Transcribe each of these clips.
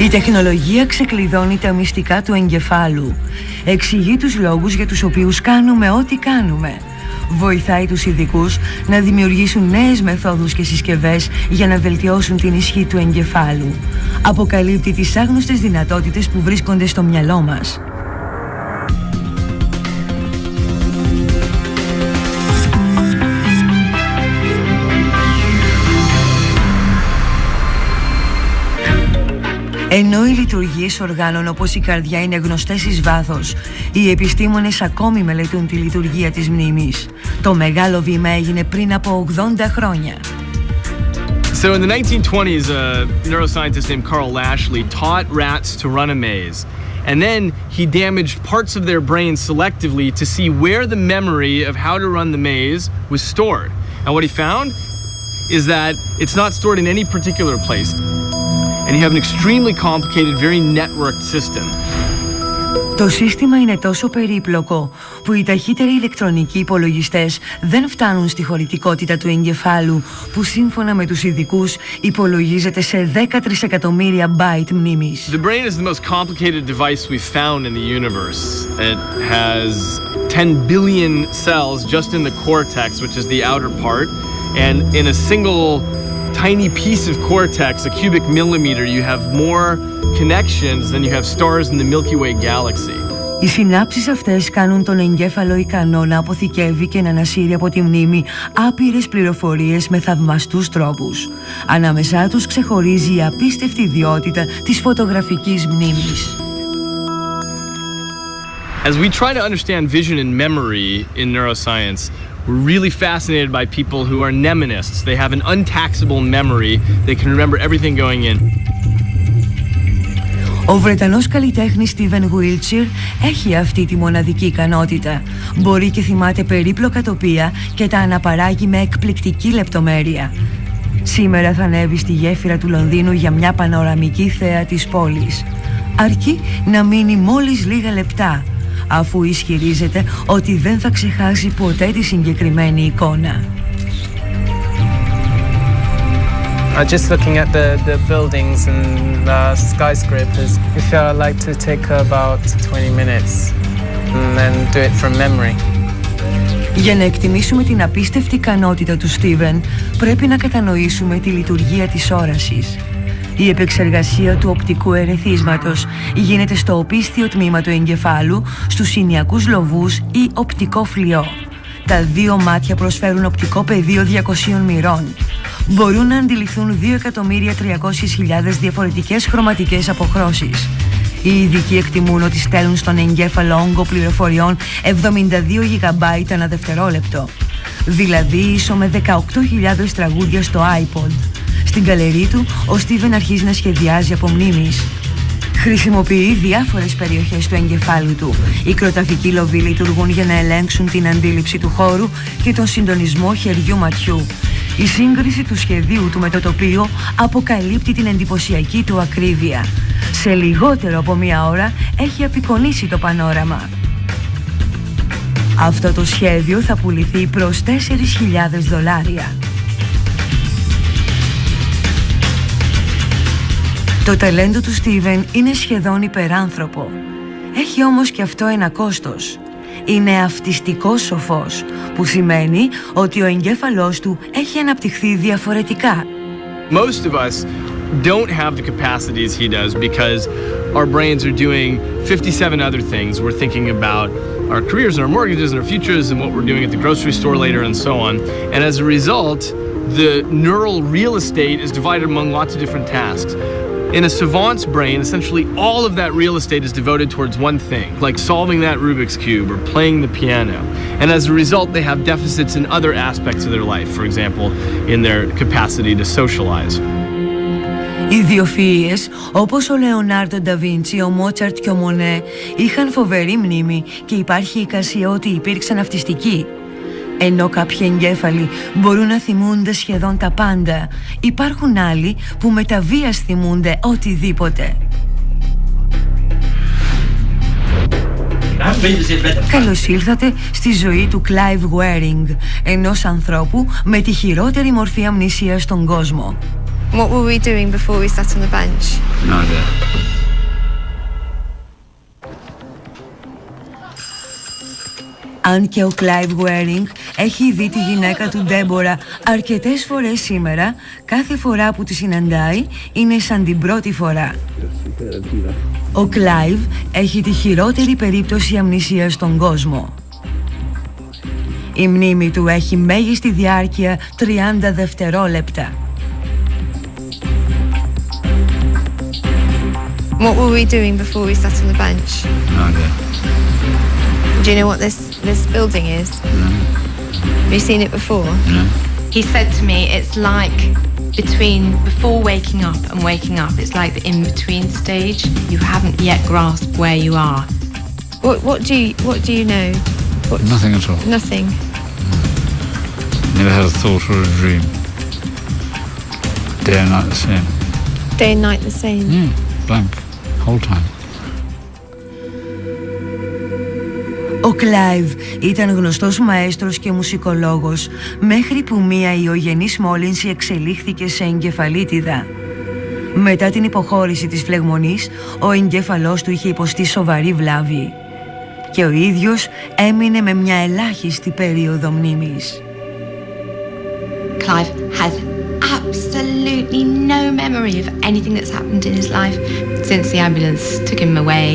Η τεχνολογία ξεκλειδώνει τα μυστικά του εγκεφάλου. Εξηγεί τους λόγους για τους οποίους κάνουμε ό,τι κάνουμε. Βοηθάει τους ειδικούς να δημιουργήσουν νέες μεθόδους και συσκευές για να βελτιώσουν την ισχύ του εγκεφάλου. Αποκαλύπτει τις άγνωστες δυνατότητες που βρίσκονται στο μυαλό μας. Ενώ οι λειτουργίες οργάνων όπως η καρδιά είναι γνωστές εις βάθος, οι επιστήμονες ακόμη μελετούν τη λειτουργία της μνήμης. Το μεγάλο βήμα έγινε πριν από 80 χρόνια. So in the 1920s, a neuroscientist named Carl Lashley taught rats to run a maze. And then he damaged parts of their brains selectively to see where the memory of how to run the maze was stored. And what he found is that it's not stored in any particular place. And you have an extremely complicated, very networked system. Το σύστημα είναι τόσο περίπλοκο που οι ταχύτεροι ηλεκτρονικοί υπολογιστές δεν φτάνουν στη χωρητικότητα του εγκεφάλου που σύμφωνα με τους ειδικούς υπολογίζεται σε 10 τρισεκατομμύρια byte μνήμης. The brain is the most complicated device we've found in the universe. It has 10 billion cells just in the cortex, which is the outer part, and in a single tiny piece of cortex, a cubic millimeter, you have more connections than you have stars in the Milky Way galaxy. Οι συνάψεις αυτές κάνουν τον εγκέφαλο ικανό να αποθηκεύει και να ανασύρει από τη μνήμη άπειρες πληροφορίες με θαυμαστούς τρόπους. Ανάμεσά τους ξεχωρίζει η απίστευτη ιδιότητα της φωτογραφικής μνήμης. As we try to understand vision and memory in neuroscience, we're really fascinated by people who are mnemonists. They have an untaxable memory. They can remember everything going in. Ο Βρετανός καλλιτέχνης Steven Wiltshire έχει αυτή τη μοναδική ικανότητα. Μπορεί και θυμάται περίπλοκα τοπία και τα αναπαράγει με εκπληκτική λεπτομέρεια. Σήμερα θα ανέβει στη γέφυρα του Λονδίνου για μια πανοραμική θέα της πόλης. Αρκεί να μείνει μόλις λίγα λεπτά, αφού ισχυρίζεται ότι δεν θα ξεχάσει ποτέ τη συγκεκριμένη εικόνα. Just looking at the buildings and the skyscrapers, we feel like to take about 20 minutes and then do it from memory. Για να εκτιμήσουμε την απίστευτη ικανότητα του Steven, πρέπει να κατανοήσουμε τη λειτουργία της όρασης. Η επεξεργασία του οπτικού ερεθίσματος γίνεται στο οπίσθιο τμήμα του εγκεφάλου, στους σηνιακούς λοβούς ή οπτικό φλοιό. Τα δύο μάτια προσφέρουν οπτικό πεδίο 200 μοιρών. Μπορούν να αντιληφθούν 2.300.000 διαφορετικές χρωματικές αποχρώσεις. Οι ειδικοί εκτιμούν ότι στέλνουν στον εγκέφαλο όγκο πληροφοριών 72 GB ανά δευτερόλεπτο. Δηλαδή ίσο με 18.000 τραγούδια στο iPod. Στην γκαλερί του, ο Στίβεν αρχίζει να σχεδιάζει από μνήμης. Χρησιμοποιεί διάφορες περιοχές του εγκεφάλου του. Οι κροταφικοί λοβοί λειτουργούν για να ελέγξουν την αντίληψη του χώρου και τον συντονισμό χεριού-ματιού. Η σύγκριση του σχεδίου του με το τοπίο αποκαλύπτει την εντυπωσιακή του ακρίβεια. Σε λιγότερο από μία ώρα έχει απεικονίσει το πανόραμα. Αυτό το σχέδιο θα πουληθεί προς $4.000. Το ταλέντο του Στίβεν είναι σχεδόν υπεράνθρωπο. Έχει όμως και αυτό ένα κόστος. Είναι αυτιστικός σοφός, που σημαίνει ότι ο εγκέφαλός του έχει αναπτυχθεί διαφορετικά. Most of us don't have the capacities he does because our brains are doing 57 other things. We're thinking about our careers and our mortgages and our futures and what we're doing at the grocery store later and so on. And as a result, the neural real estate is divided among lots of different tasks. In a savant's brain, essentially all of that real estate is devoted towards one thing, like solving that Rubik's Cube or playing the piano. And as a result, they have deficits in other aspects of their life, for example, in their capacity to socialize. Οι ιδιοφυΐες, όπως ο Λεωνάρντο ντα Βίντσι, ο Μότσαρτ και ο Μονέ, είχαν φοβερή μνήμη και υπάρχει εικασία ότι υπήρξαν αυτιστικοί. Ενώ κάποιοι εγκέφαλοι μπορούν να θυμούνται σχεδόν τα πάντα, υπάρχουν άλλοι που με τα βίας θυμούνται οτιδήποτε. Καλώς ήλθατε στη ζωή του Clive Wearing, ενός ανθρώπου με τη χειρότερη μορφή αμνησίας στον κόσμο. What were we doing before we sat on the bench? No idea. Αν και ο Clive Wearing έχει δει τη γυναίκα του Ντέμπορα αρκετές φορές σήμερα, κάθε φορά που τη συναντάει είναι σαν την πρώτη φορά. Ο Clive έχει τη χειρότερη περίπτωση αμνησίας στον κόσμο. Η μνήμη του έχει μέγιστη διάρκεια 30 δευτερόλεπτα. What were we doing before we sat on the bench? No idea. Do you know what this building is? No. Have you seen it before? No. He said to me, it's like before waking up and waking up, it's like the in-between stage. You haven't yet grasped where you are. What do you know? Nothing at all. Nothing. Never had a thought or a dream. Day and night the same. Day and night the same. Blank. Whole time. Ο Κλάιβ ήταν γνωστός μαέστρος και μουσικολόγος μέχρι που μία ιογενής μόλυνση εξελίχθηκε σε εγκεφαλίτιδα. Μετά την υποχώρηση της φλεγμονής, ο εγκέφαλός του είχε υποστεί σοβαρή βλάβη και ο ίδιος έμεινε με μια ελάχιστη περίοδο μνήμης. Clive has absolutely no memory of anything that's happened in his life since the ambulance took him away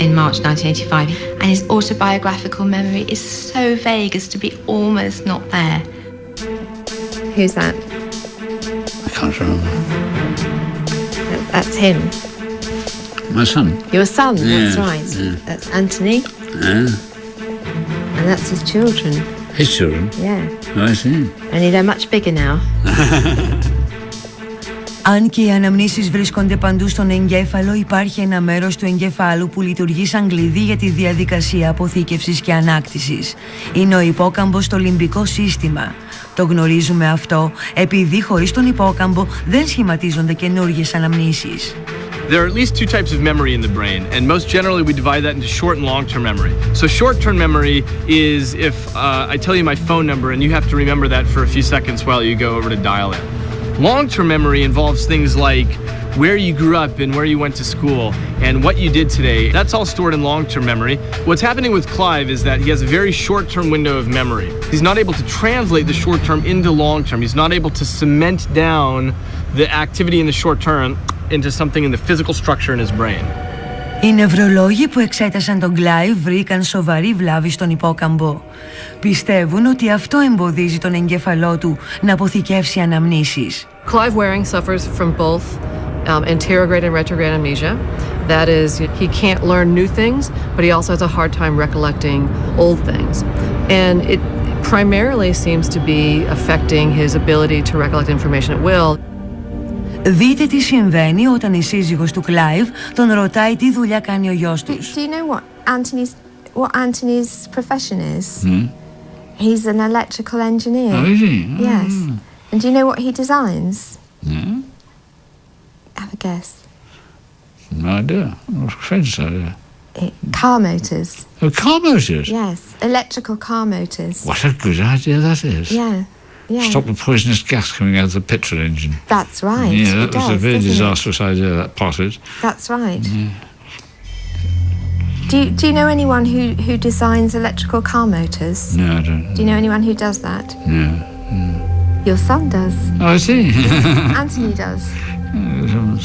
in March 1985, and his autobiographical memory is so vague as to be almost not there. Who's that? I can't remember. That's him. My son. Your son, that's Yeah, right. yeah. That's Anthony, Yeah. and that's his children. His children. Yeah. Oh, I see. Only they're much bigger now. Αν και οι αναμνήσεις βρίσκονται παντού στον εγκέφαλο, υπάρχει ένα μέρος του εγκεφάλου που λειτουργεί σαν κλειδί για τη διαδικασία αποθήκευσης και ανάκτησης. Είναι ο υπόκαμπος στο λιμπικό σύστημα. Το γνωρίζουμε αυτό επειδή χωρίς τον υπόκαμπο δεν σχηματίζονται καινούργιες αναμνήσεις. There are at least two types of memory in the brain, and most generally we divide that into short and long-term memory. So short-term memory is if I tell you my phone number and you have to remember that for a few seconds while you go over to dial it. Long-term memory involves things like where you grew up and where you went to school and what you did today. That's all stored in long-term memory. What's happening with Clive is that he has a very short-term window of memory. He's not able to translate the short-term into long-term. He's not able to cement down the activity in the short-term into something in the physical structure in his brain. Οι νευρολόγοι που εξέτασαν τον Clive βρήκαν σοβαρή βλάβη στον υπόκαμπο. Πιστεύουν ότι αυτό εμποδίζει τον εγκέφαλό του να αποθηκεύσει αναμνήσεις. Clive Wearing suffers from both anterograde and retrograde amnesia. That is, he can't learn new things, but he also has a hard time recollecting old things. And it primarily seems to be affecting his ability to recollect information at will. Δείτε τι συμβαίνει όταν η σύζυγος του Clive τον ρωτάει τι δουλειά κάνει ο γιος τους. Do you know what Anthony's profession is? He's an electrical engineer. Oh, is he? Yes. And do you know what he designs? No. Have a guess. No idea. I was afraid to say that. Car motors. Oh, car motors? Yes, electrical car motors. What a good idea that is. Yeah, yeah. Stop the poisonous gas coming out of the petrol engine. That's right. Yeah, that it was a does, very doesn't it? disastrous idea, that potted. That's right. Yeah. Do you know anyone who designs electrical car motors? No, I don't. Do you know anyone who does that? No. Your son does. Oh, I see. Anthony does. Oh,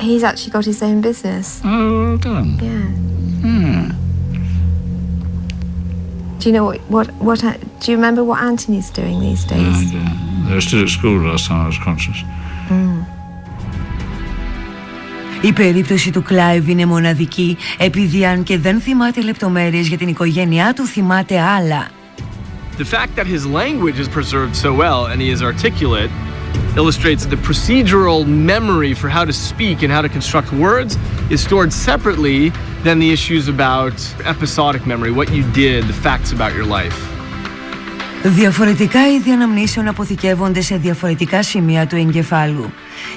He's actually got his own business. well done. Yeah. Hmm. Do you know what? Do you remember what Anthony's doing these No days? idea. They were still at school last time I was conscious. Η περίπτωση του Clive είναι μοναδική επειδή αν και δεν θυμάται λεπτομέρειες για την οικογένειά του, θυμάται άλλα. The fact that his language is preserved so well and he is articulate illustrates that the procedural memory for how to speak and how to construct words is stored separately than the issues about episodic memory, what you did, the facts about your life. Διαφορετικά είδη αναμνήσεων αποθηκεύονται σε διαφορετικά σημεία του εγκεφάλου.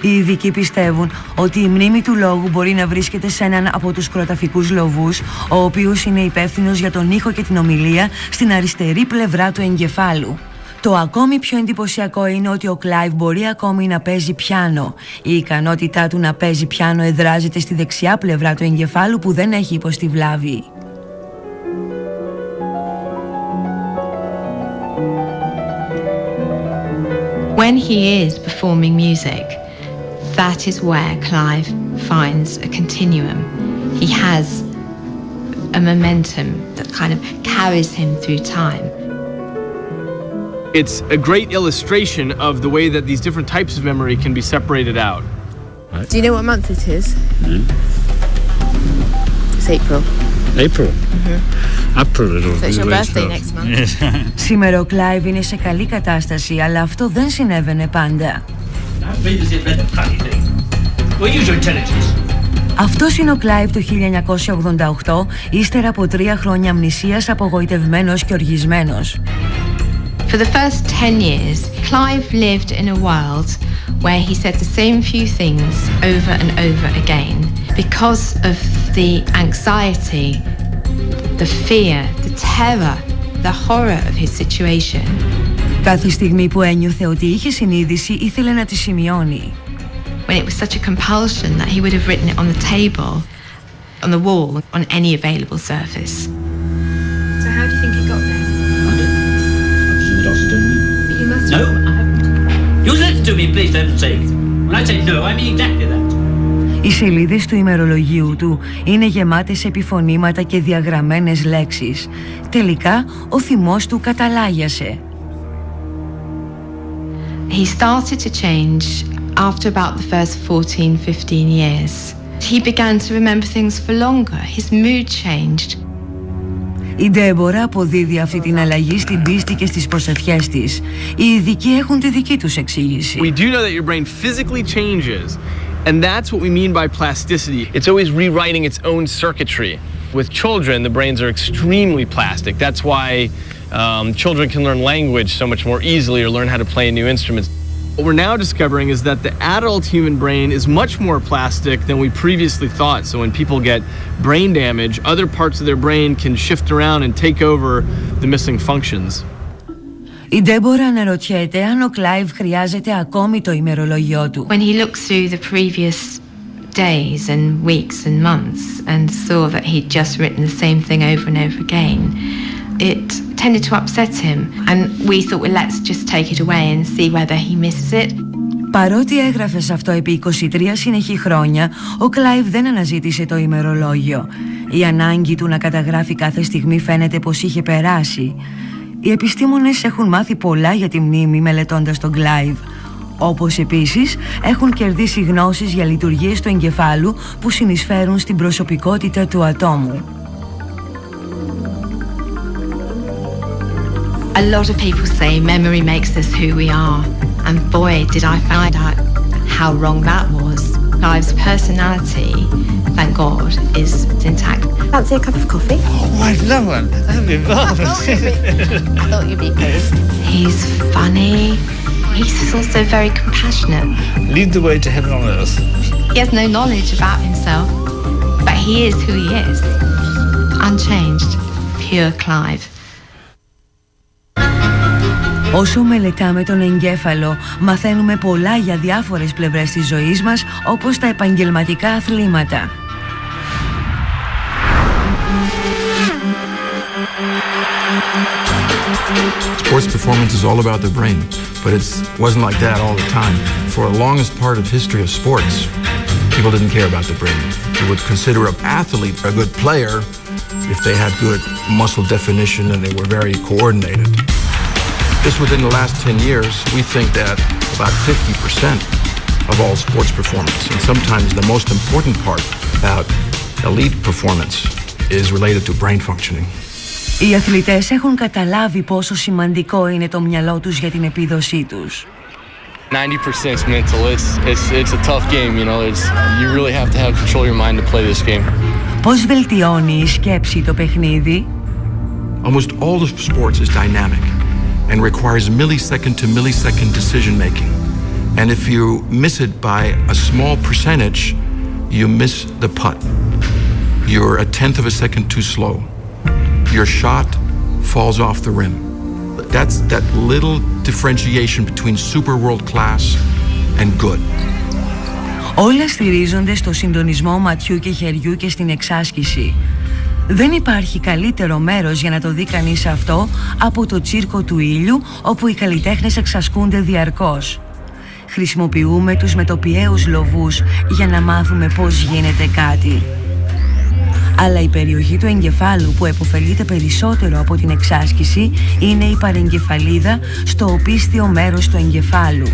Οι ειδικοί πιστεύουν ότι η μνήμη του λόγου μπορεί να βρίσκεται σε έναν από τους κροταφικούς λοβούς, ο οποίος είναι υπεύθυνος για τον ήχο και την ομιλία στην αριστερή πλευρά του εγκεφάλου. Το ακόμη πιο εντυπωσιακό είναι ότι ο Κλάιβ μπορεί ακόμη να παίζει πιάνο. Η ικανότητά του να παίζει πιάνο εδράζεται στη δεξιά πλευρά του εγκεφάλου που δεν έχει υποστεί βλάβη. When he is performing music, that is where Clive finds a continuum. He has a momentum that kind of carries him through time. It's a great illustration of the way that these different types of memory can be separated out. Do you know what month it is? Mm. It's April. April. Mm-hmm. April. So it's your birthday next month. Σήμερα ο Κλάιβ είναι σε καλή κατάσταση, αλλά αυτό δεν συνέβαινε πάντα. Αυτός είναι ο Κλάιβ το 1988, ύστερα από 3 χρόνια αμνησίας, απογοητευμένος και οργισμένος. For the first 10 years, Clive lived in a world where he said the same few things over and over again because of the anxiety, the fear, the terror, the horror of his situation. Κάθε στιγμή που ένιωθε ότι είχε συνείδηση, ήθελε να τη σημειώνει. When it was such a compulsion that he would have written it on the table, on the wall, on any available surface. So how do you think it got there? You must No, I haven't. You listen to me, please, for heaven's sake. When I say no, I mean exactly that. Οι σελίδες του ημερολογίου του είναι γεμάτες επιφωνήματα και διαγραμμένες λέξεις. Τελικά, ο θυμός του καταλάγιασε. He started to change after about the first 14-15 years. He began to remember things for longer. His mood changed. Η Ντέμπορα αποδίδει αυτή την αλλαγή στην πίστη και στις προσευχές της. Οι ειδικοί έχουν τη δική τους εξήγηση. We do know that your brain physically changes, and that's what we mean by plasticity. It's always rewriting its own circuitry. With children, the brains are extremely plastic. That's why children can learn language so much more easily or learn how to play new instruments. What we're now discovering is that the adult human brain is much more plastic than we previously thought. So when people get brain damage, other parts of their brain can shift around and take over the missing functions. Η Ντέμπορα αναρωτιέται αν ο Κλάιβ χρειάζεται ακόμη το ημερολόγιο του. When he looked through the previous days and weeks and months and saw that he'd just written the same thing over and over again, it tended to upset him, and we thought, well, let's just take it away and see whether he misses it. Παρότι έγραφε σε αυτό επί 23 συνεχή χρόνια, ο Κλάιβ δεν αναζήτησε το ημερολόγιο. Η ανάγκη του να καταγράφει κάθε στιγμή φαίνεται πως είχε περάσει. Οι επιστήμονες έχουν μάθει πολλά για τη μνήμη μελετώντας τον Κλάιβ. Όπως επίσης έχουν κερδίσει γνώσεις για λειτουργίες του εγκεφάλου που συνεισφέρουν στην προσωπικότητα του ατόμου. A lot of people say memory makes us who we are, and boy, did I find out how wrong that was. Clive's personality, thank God, is intact. Fancy a cup of coffee? Oh, I'd love one. That'd be marvelous. I thought you'd be pleased. He's funny. He's also very compassionate. Lead the way to heaven on earth. He has no knowledge about himself, but he is who he is. Unchanged, pure Clive. Όσο μελετάμε τον εγκέφαλο, μαθαίνουμε πολλά για διάφορες πλευρές της ζωής μας, όπως τα επαγγελματικά αθλήματα. Sports performance is all about the brain, but it wasn't like that all the time. For the longest part of history of sports, people didn't care about the brain. They would consider an athlete a good player if they had good muscle definition and they were very coordinated. Just within the last 10 years, we think that about 50% of all sports performance, and sometimes the most important part about elite performance, is related to brain functioning. Οι αθλητές έχουν καταλάβει πόσο σημαντικό είναι το μυαλό τους για την επίδοσή τους. 90% is mental. It's a tough game, you know. You really have to have control of your mind to play this game. Πώς βελτιώνει η σκέψη το παιχνίδι? Almost all of sports is dynamic and requires millisecond to millisecond decision making. And if you miss it by a small percentage, you miss the putt. You're a tenth of a second too slow. Your shot falls off the rim. That's that little differentiation between super world class and good. Όλα στηρίζονται στο συντονισμό ματιού και χεριού και στην εξάσκηση. Δεν υπάρχει καλύτερο μέρος για να το δει κανείς αυτό από το τσίρκο του ήλιου, όπου οι καλλιτέχνες εξασκούνται διαρκώς. Χρησιμοποιούμε τους μετοπιαίους λοβούς για να μάθουμε πώς γίνεται κάτι. Αλλά η περιοχή του εγκεφάλου που επωφελείται περισσότερο από την εξάσκηση είναι η παρεγκεφαλίδα στο οπίστιο μέρος του εγκεφάλου.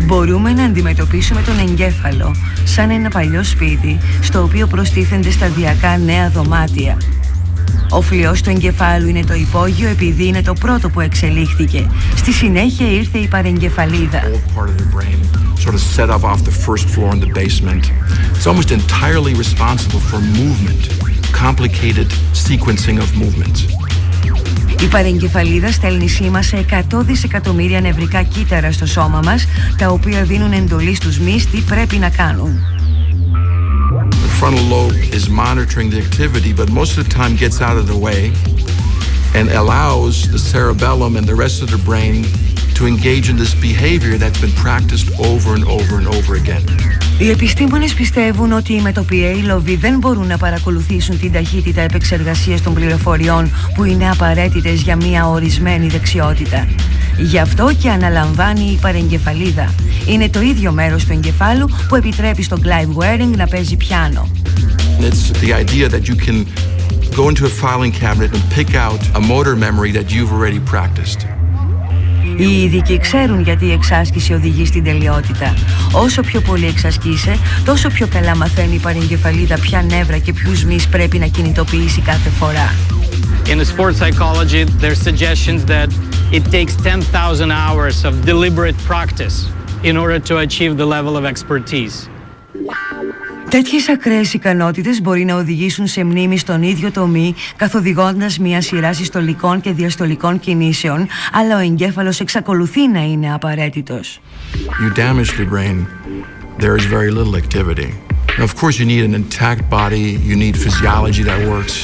Μπορούμε να αντιμετωπίσουμε τον εγκέφαλο σαν ένα παλιό σπίτι στο οποίο προστίθενται σταδιακά νέα δωμάτια. Ο φλοιός του εγκεφάλου είναι το υπόγειο επειδή είναι το πρώτο που εξελίχθηκε. Στη συνέχεια ήρθε η παρεγκεφαλίδα. Sort of set up off the first floor in the basement. It's almost entirely responsible for movement, complicated sequencing of movements. Η παρεγκεφαλίδα στέλνει σήμα σε 100 δισεκατομμύρια νευρικά κύτταρα στο σώμα μας, τα οποία δίνουν εντολή στους μυς τι πρέπει να κάνουν. The frontal lobe is monitoring the activity, but most of the time gets out of the way and allows the cerebellum and the rest of the brain to engage in this behavior that's been practiced over and over and over again. Οι επιστήμονες πιστεύουν ότι οι μετοπιαίοι λοβοί δεν μπορούν να παρακολουθήσουν την ταχύτητα επεξεργασίας των πληροφοριών που είναι απαραίτητες για μια ορισμένη δεξιότητα. Γι' αυτό και αναλαμβάνει η παρεγκεφαλίδα. Είναι το ίδιο μέρος του εγκεφάλου που επιτρέπει στον Clive Wearing να παίζει πιάνο. It's the idea that you can go into a filing cabinet and pick out a motor memory that you've already practiced. Οι ειδικοί ξέρουν γιατί η εξάσκηση οδηγεί στην τελειότητα. Όσο πιο πολύ εξασκείσαι, τόσο πιο καλά μαθαίνει η παρεγκεφαλίδα ποια νεύρα και ποιους μυς πρέπει να κινητοποιήσει κάθε φορά. In the sports psychology, there's suggestions that it takes 10,000 hours of deliberate practice in order to achieve the level of expertise. Τέτοιες ακραίες ικανότητες μπορεί να οδηγήσουν σε μνήμη στον ίδιο τομεί, καθοδηγώντας μια σειρά συστολικών και διαστολικών κινήσεων, αλλά ο εγκέφαλος εξακολουθεί να είναι απαραίτητος. You damage the brain, there is very little activity. Now, of course, you need an intact body, you need physiology that works.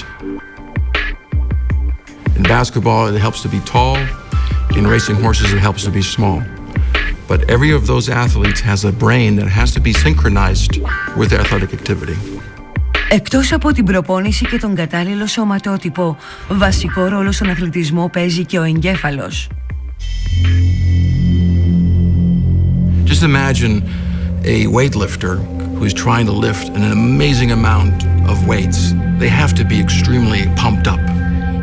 In basketball, it helps to be tall. In racing horses, it helps to be small. But every of those athletes has a brain that has to be synchronized with their athletic activity. Εκτός από την προπόνηση και τον κατάλληλο σωματότυπο, βασικό ρόλο στον αθλητισμό παίζει και ο εγκέφαλος. Just imagine a weightlifter who is trying to lift an amazing amount of weights. They have to be extremely pumped up.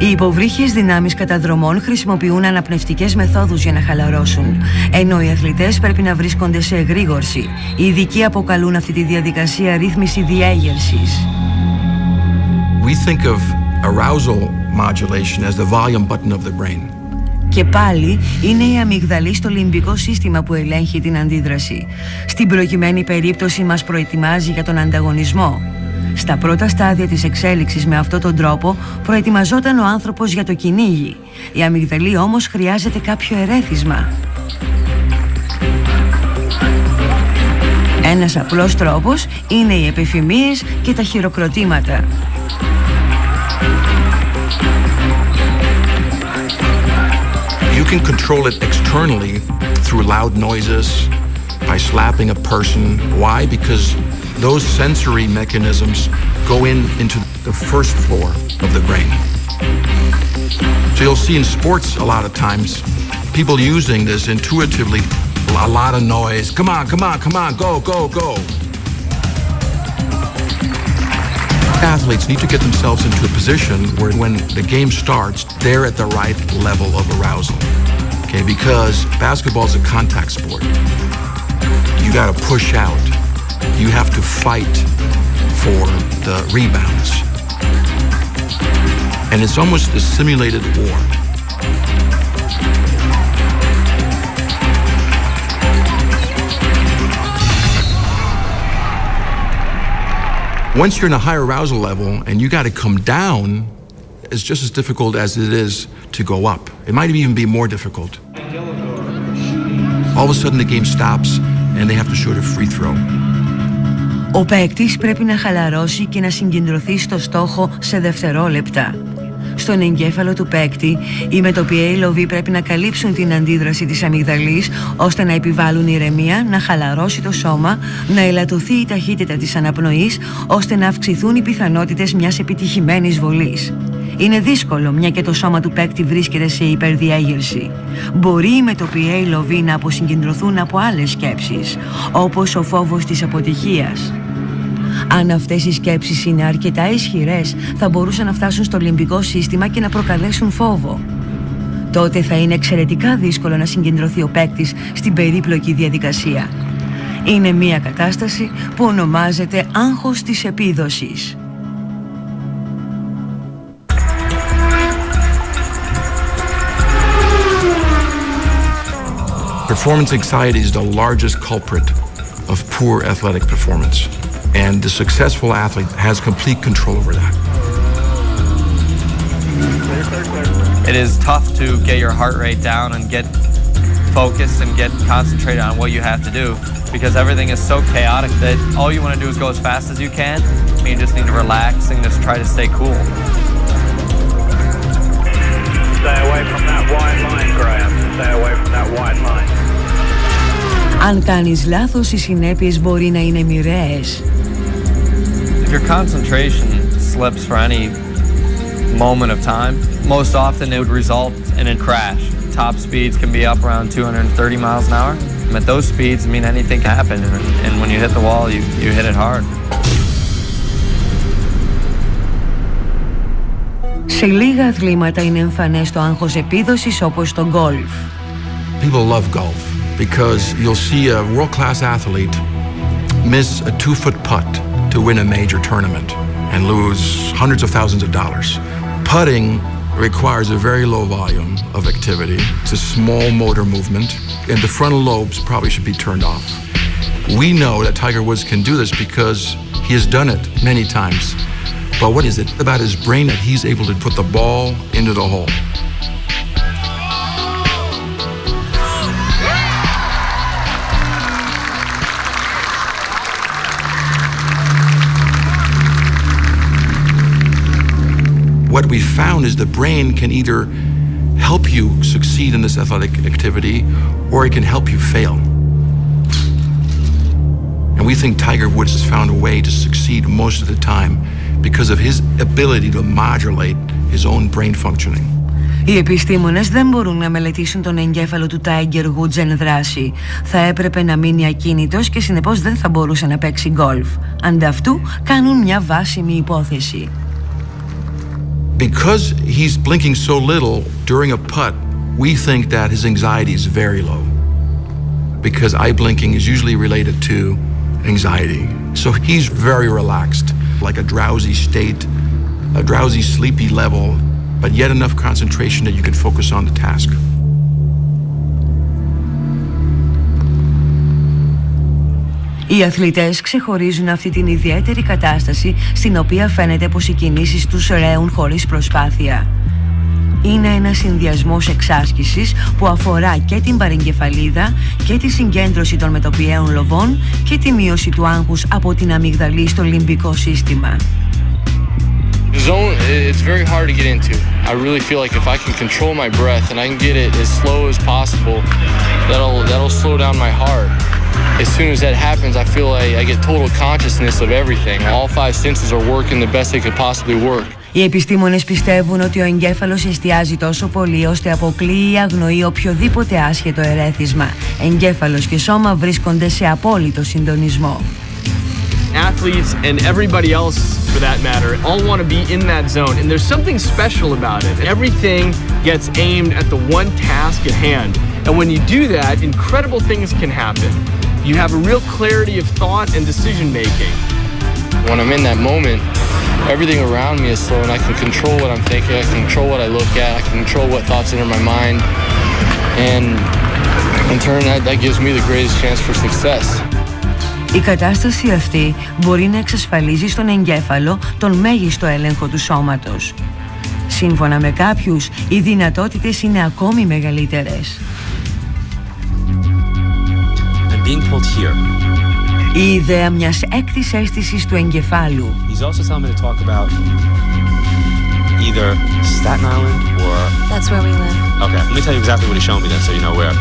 Οι υποβρύχιες δυνάμεις καταδρομών χρησιμοποιούν αναπνευστικές μεθόδους για να χαλαρώσουν, ενώ οι αθλητές πρέπει να βρίσκονται σε εγρήγορση. Οι ειδικοί αποκαλούν αυτή τη διαδικασία ρύθμιση διέγερσης. We think of arousal modulation as the volume button of the brain. Και πάλι είναι η αμυγδαλή στο λιμπικό σύστημα που ελέγχει την αντίδραση. Στην προκειμένη περίπτωση μας προετοιμάζει για τον ανταγωνισμό. Στα πρώτα στάδια της εξέλιξης με αυτόν τον τρόπο προετοιμαζόταν ο άνθρωπος για το κυνήγι. Η αμυγδαλή όμως χρειάζεται κάποιο ερέθισμα. Ένας απλός τρόπος είναι οι επιφημίες και τα χειροκροτήματα. You can control it externally through loud noises, by slapping a person. Why? Because those sensory mechanisms go into the first floor of the brain. So you'll see in sports a lot of times people using this intuitively, a lot of noise. Come on, come on, come on, go, go, go. Athletes need to get themselves into a position where when the game starts, they're at the right level of arousal. Okay, because basketball is a contact sport. You got to push out. You have to fight for the rebounds. And it's almost a simulated war. Once you're in a higher arousal level and you got to come down, it's just as difficult as it is to go up. It might even be more difficult. All of a sudden the game stops and they have to shoot a free throw. Ο παίκτης πρέπει να χαλαρώσει και να συγκεντρωθεί στο στόχο σε δευτερόλεπτα. Στον εγκέφαλο του παίκτη, οι μετοπιαίοι λοβοί πρέπει να καλύψουν την αντίδραση της αμυγδαλής, ώστε να επιβάλλουν ηρεμία, να χαλαρώσει το σώμα, να ελαττωθεί η ταχύτητα της αναπνοής, ώστε να αυξηθούν οι πιθανότητες μιας επιτυχημένης βολής. Είναι δύσκολο, μια και το σώμα του παίκτη βρίσκεται σε υπερδιέγερση. Μπορεί οι μετοπιαίοι λοβοί να αποσυγκεντρωθούν από άλλες σκέψεις, όπως ο φόβος της αποτυχίας. Αν αυτές οι σκέψεις είναι αρκετά ισχυρές, θα μπορούσαν να φτάσουν στο λιμπικό σύστημα και να προκαλέσουν φόβο. Τότε θα είναι εξαιρετικά δύσκολο να συγκεντρωθεί ο παίκτης στην περίπλοκη διαδικασία. Είναι μια κατάσταση που ονομάζεται άγχος της επίδοσης. Performance anxiety is the largest culprit of poor athletic performance, and the successful athlete has complete control over that. It is tough to get your heart rate down and get focused and get concentrated on what you have to do, because everything is so chaotic that all you want to do is go as fast as you can. You just need to relax and just try to stay cool. Stay away from that wide line, Graham. Stay away from that wide line. Αν κάνεις λάθος, οι συνέπειες μπορεί να είναι μοιραίες. If your concentration slips for any moment of time, most often it would result in a crash. Top speeds can be up around 230 miles an hour. At those speeds, I mean, anything can happen, and when you hit the wall, you hit it hard. Σε λίγα αθλήματα είναι εμφανές το άγχος επίδοσης, όπως το γκολφ. People love golf because you'll see a world-class athlete miss a 2-foot putt to win a major tournament and lose hundreds of thousands of dollars. Putting requires a very low volume of activity. It's a small motor movement, and the frontal lobes probably should be turned off. We know that Tiger Woods can do this because he has done it many times. But what is it about his brain that he's able to put the ball into the hole? What we found is the brain can either help you succeed in this athletic activity or it can help you fail. And we think Tiger Woods has found a way to succeed most of the time because of his ability to modulate his own brain functioning. Οι επιστήμονες δεν μπορούν να μελετήσουν τον εγκέφαλο του Tiger Woods εν δράση. Θα έπρεπε να μείνει ακίνητος και συνεπώς δεν θα μπορούσε να παίξει γκολφ. Ανταυτού κάνουν μια βάσιμη υπόθεση. Because he's blinking so little during a putt, we think that his anxiety is very low. Because eye blinking is usually related to anxiety. So he's very relaxed, like a drowsy state, a drowsy, sleepy level, but yet enough concentration that you can focus on the task. Οι αθλητές ξεχωρίζουν αυτή την ιδιαίτερη κατάσταση στην οποία φαίνεται πως οι κινήσεις τους ρέουν χωρίς προσπάθεια. Είναι ένας συνδυασμός εξάσκησης που αφορά και την παρεγκεφαλίδα και τη συγκέντρωση των μετοπιαίων λοβών και τη μείωση του άγχους από την αμυγδαλή στο λιμπικό σύστημα. The zone, it's very hard to get into. I really feel like if I can control my breath and I can get it as slow as possible, that'll slow down my heart. As soon as that happens, I feel like I get total consciousness of everything. All 5 senses are working the best they could possibly work. Οι επιστήμονες πιστεύουν ότι ο εγκέφαλος εστιάζει τόσο πολύ ώστε αποκλείει ή αγνοεί οποιοδήποτε άσχετο ερέθισμα. Εγκέφαλος και σώμα βρίσκονται σε απόλυτο συντονισμό. Athletes and everybody else, for that matter, all want to be in that zone. And there's something special about it. Everything gets aimed at the one task at hand. And when you do that, incredible things can happen. You have a real clarity of thought and decision making. When I'm in that moment, everything around me is slow and I can control what I'm thinking, I can control what I look at, I can control what thoughts enter my mind. And in turn, that gives me the greatest chance for success. Η κατάσταση αυτή μπορεί να εξασφαλίζει στον εγκέφαλο τον μέγιστο έλεγχο του σώματος. Σύμφωνα με κάποιους, οι δυνατότητες είναι ακόμη μεγαλύτερες. Η ιδέα μιας έκτης αίσθησης του εγκεφάλου either Staten Island or... That's where we live. Okay, let me tell you exactly what he's showing me then so you know where.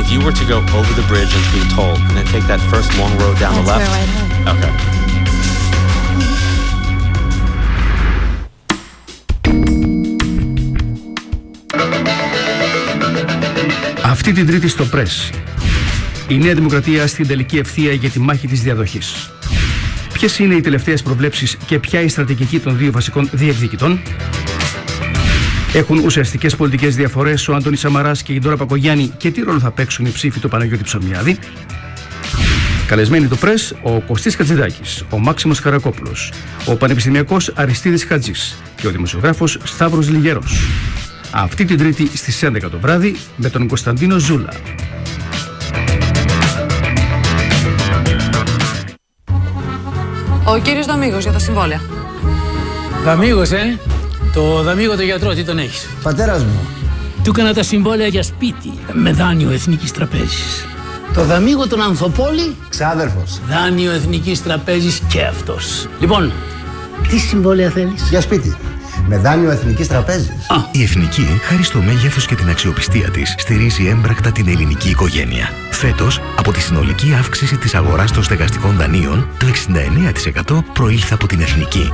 If you were to go over the bridge into the toll and then take that first long road down the left... That's where I live. Okay. Αυτή την Τρίτη στο Πρες, η Νέα Δημοκρατία στην τελική ευθεία για τη μάχη της διαδοχής. Ποιες είναι οι τελευταίες προβλέψεις και ποια η στρατηγική των δύο βασικών διεκδικητών? Έχουν ουσιαστικές πολιτικές διαφορές ο Άντωνης Σαμαράς και η Ντόρα Πακογιάννη και τι ρόλο θα παίξουν οι ψήφοι του Παναγιώτη Ψωμιάδη? Καλεσμένοι το Πρες, ο Κωστής Χατζηδάκης, ο Μάξιμος Καρακόπουλος, ο πανεπιστημιακός Αριστίδης Χατζής και ο δημοσιογράφος Σταύρος Λιγέρος. Αυτή την Τρίτη στις 11 το βράδυ με τον Κωνσταντίνο Ζούλα. Ο κύριος Δαμίγος για τα συμβόλαια. Δαμίγος, Το Δαμίγο το γιατρό, τι τον έχεις? Πατέρας μου. Του έκανα τα συμβόλαια για σπίτι με δάνειο Εθνικής Τραπέζης. Το Δαμίγο τον Ανθοπόλη. Ξάδερφος. Δάνειο Εθνικής Τραπέζης και αυτός. Λοιπόν, τι συμβόλαια θέλεις? Για σπίτι. Με δάνειο Εθνικής Τραπέζης. Η Εθνική, χάρη στο μέγεθος και την αξιοπιστία της, στηρίζει έμπρακτα την ελληνική οικογένεια. Φέτος, από τη συνολική αύξηση της αγοράς των στεγαστικών δανείων, το 69% προήλθε από την Εθνική.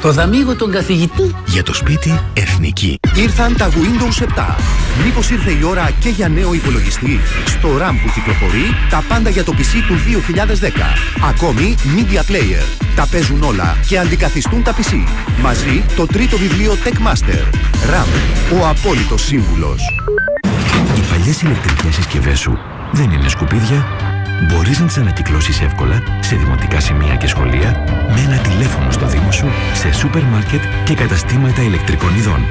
Το Δαμίγο τον καθηγητή. Για το σπίτι, Εθνική. Ήρθαν τα Windows 7. Μήπως ήρθε η ώρα και για νέο υπολογιστή? Στο RAM που κυκλοφορεί, τα πάντα για το PC του 2010. Ακόμη, Media Player. Τα παίζουν όλα και αντικαθιστούν τα PC. Μαζί, το τρίτο βιβλίο Tech Master. RAM, ο απόλυτος σύμβουλος. Οι παλιές ηλεκτρικές συσκευές σου δεν είναι σκουπίδια. Μπορείς να τις ανακυκλώσεις εύκολα σε δημοτικά σημεία και σχολεία, με ένα τηλέφωνο στο Δήμο σου, σε σούπερ μάρκετ και καταστήματα ηλεκτρικών ειδών.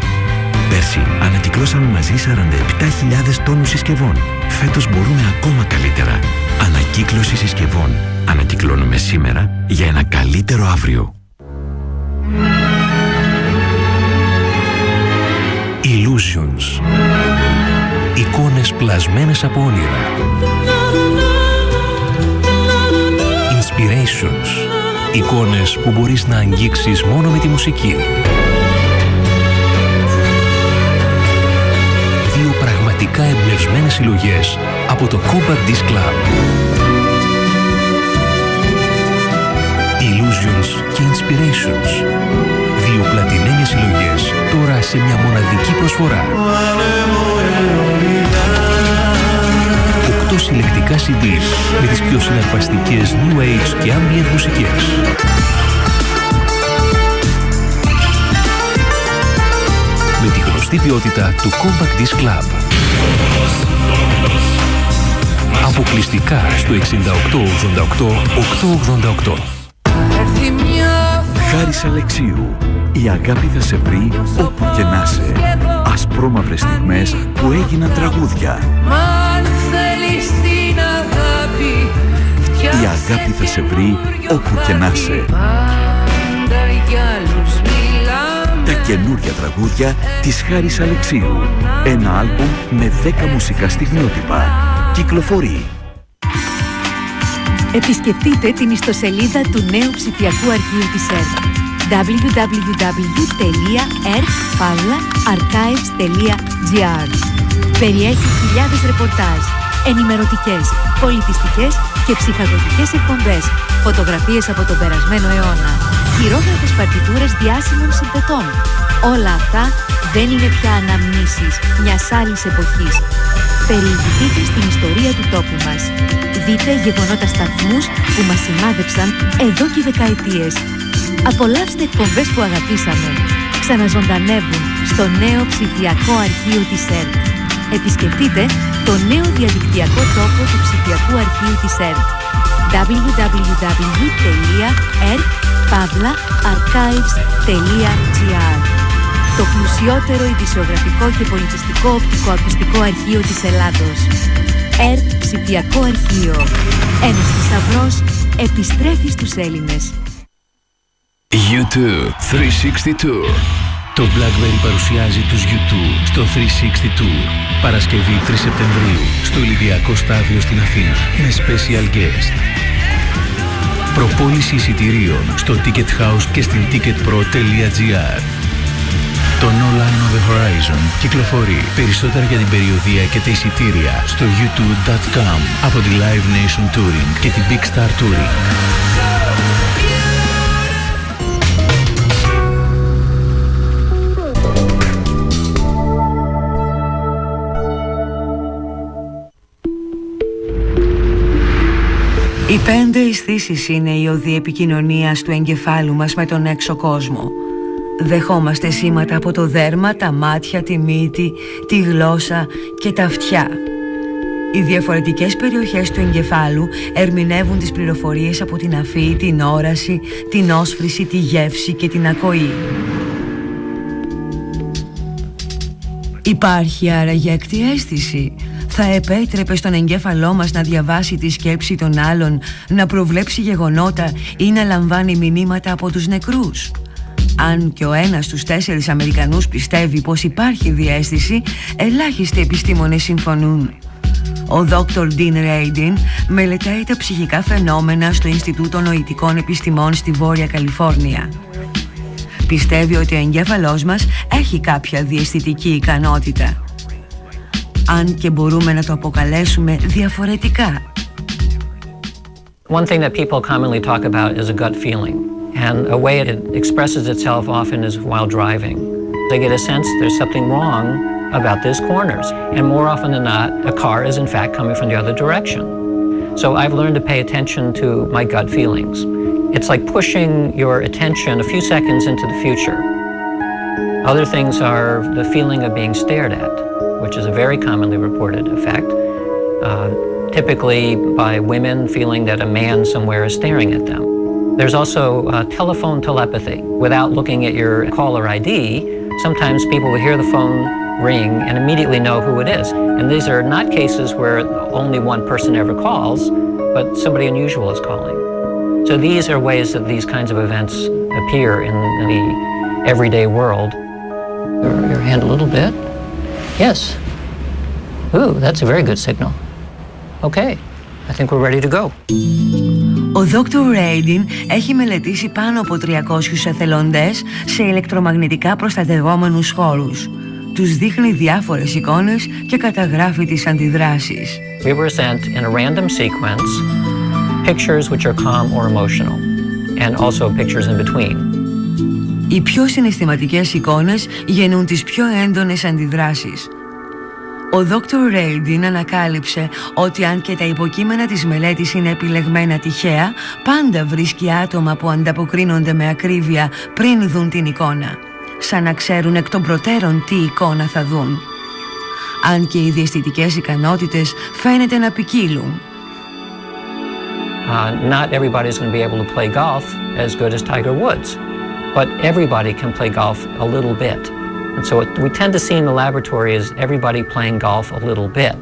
Πέρσι ανακυκλώσαμε μαζί 47.000 τόνους συσκευών. Φέτος μπορούμε ακόμα καλύτερα. Ανακύκλωση συσκευών. Ανακυκλώνουμε σήμερα για ένα καλύτερο αύριο. Illusions. Εικόνες πλασμένες από όνειρα. Inspirations. Εικόνες που μπορείς να αγγίξεις μόνο με τη μουσική. Δύο πραγματικά εμπνευσμένες συλλογές από το Compact Disc Club. Illusions και Inspirations. Δύο πλατινένιες συλλογές τώρα σε μια μοναδική προσφορά. 8 συλλεκτικά CD με τις πιο συναρπαστικές New Age και Ambient μουσικές. Με τη γνωστή ποιότητα του Compact Disc Club. Αποκλειστικά στο 6888 888. Χάρης Αλεξίου. Η αγάπη θα σε βρει όπου και να σε. Ασπρόμαυρες στιγμές που έγιναν τραγούδια. Η αγάπη θα σε βρει όπου και να σε. Τα καινούρια τραγούδια της Χάρης Αλεξίου. Ένα άλμπουμ με 10 μουσικά στιγμιότυπα. Κυκλοφορεί. Επισκεφτείτε την ιστοσελίδα του νέου ψηφιακού αρχείου της ΕΡΤ www.erk-archives.gr. Περιέχει χιλιάδες ρεπορτάζ, ενημερωτικές, πολιτιστικές και ψυχαγωγικές εκπομπές, φωτογραφίες από τον περασμένο αιώνα, χειρόγραφες παρτιτούρες διάσημων συνθετών. Όλα αυτά δεν είναι πια αναμνήσεις μιας άλλης εποχής. Περιηγηθείτε στην ιστορία του τόπου μας. Δείτε γεγονότα σταθμούς που μας σημάδεψαν εδώ και δεκαετίες. Απολαύστε εκπομπές που αγαπήσαμε. Ξαναζωντανεύουν στο νέο ψηφιακό αρχείο της ΕΡΤ. Επισκεφτείτε το νέο διαδικτυακό τόπο του ψηφιακού αρχείου της ΕΡΤ www.erk-archives.gr. Το πλουσιότερο ειδησιογραφικό και πολιτιστικό οπτικοακουστικό αρχείο της Ελλάδος. ΕΡΤ Ψηφιακό Αρχείο. Ένας θησαυρός επιστρέφει στους Έλληνες. U2 360 Tour. Το BlackBerry παρουσιάζει τους U2 στο 360 Tour. Παρασκευή 3 Σεπτεμβρίου στο Ολυμπιακό Στάδιο στην Αθήνα με special guest. Προπόληση εισιτηρίων στο Ticket House και στην ticketpro.gr. Το No Line on the Horizon κυκλοφορεί. Περισσότερα για την περιοδεία και τα εισιτήρια στο youtube.com από τη Live Nation Touring και την Big Star Touring. Οι 5 αισθήσεις είναι η οδή επικοινωνίας του εγκεφάλου μας με τον έξω κόσμο. Δεχόμαστε σήματα από το δέρμα, τα μάτια, τη μύτη, τη γλώσσα και τα αυτιά. Οι διαφορετικές περιοχές του εγκεφάλου ερμηνεύουν τις πληροφορίες από την αφή, την όραση, την όσφρηση, τη γεύση και την ακοή. Υπάρχει άραγε ακτή αίσθηση? Θα επέτρεπε στον εγκέφαλό μας να διαβάσει τη σκέψη των άλλων, να προβλέψει γεγονότα ή να λαμβάνει μηνύματα από τους νεκρούς? Αν και ο ένας στους 4 Αμερικανούς πιστεύει πως υπάρχει διαίσθηση, ελάχιστοι επιστήμονες συμφωνούν. Ο Dr. Dean Radin μελετάει τα ψυχικά φαινόμενα στο Ινστιτούτο Νοητικών Επιστημών στη Βόρεια Καλιφόρνια. Πιστεύει ότι ο εγκέφαλός μας έχει κάποια διαισθητική ικανότητα, αν και μπορούμε να το αποκαλέσουμε διαφορετικά. One thing that people commonly talk about is a gut feeling, and a way it expresses itself often is while driving. They get a sense there's something wrong about these corners, and more often than not, a car is in fact coming from the other direction. So I've learned to pay attention to my gut feelings. It's like pushing your attention a few seconds into the future. Other things are the feeling of being stared at, which is a very commonly reported effect, typically by women feeling that a man somewhere is staring at them. There's also telephone telepathy. Without looking at your caller ID, sometimes people will hear the phone ring and immediately know who it is. And these are not cases where only one person ever calls, but somebody unusual is calling. So these are ways that these kinds of events appear in the everyday world. Your hand a little bit. Yes. Ooh, that's a very good signal. Okay, I think we're ready to go. Ο Dr. Radin έχει μελετήσει πάνω από 300 εθελοντές σε ηλεκτρομαγνητικά προστατευόμενους χώρους. Τους δείχνει διάφορες εικόνες και καταγράφει τις αντιδράσεις. We present in a random sequence pictures which are calm or emotional, and also pictures in between. Οι πιο συναισθηματικές εικόνες γεννούν τις πιο έντονες αντιδράσεις. Ο Dr. Radin ανακάλυψε ότι αν και τα υποκείμενα της μελέτης είναι επιλεγμένα τυχαία, πάντα βρίσκει άτομα που ανταποκρίνονται με ακρίβεια πριν δουν την εικόνα, σαν να ξέρουν εκ των προτέρων τι εικόνα θα δουν. Αν και οι διαισθητικές ικανότητες φαίνεται να ποικίλουν. Not everybody's going to be able to play golf as good as Tiger Woods, but everybody can play golf a little bit. And so what we tend to see in the laboratory is everybody playing golf a little bit.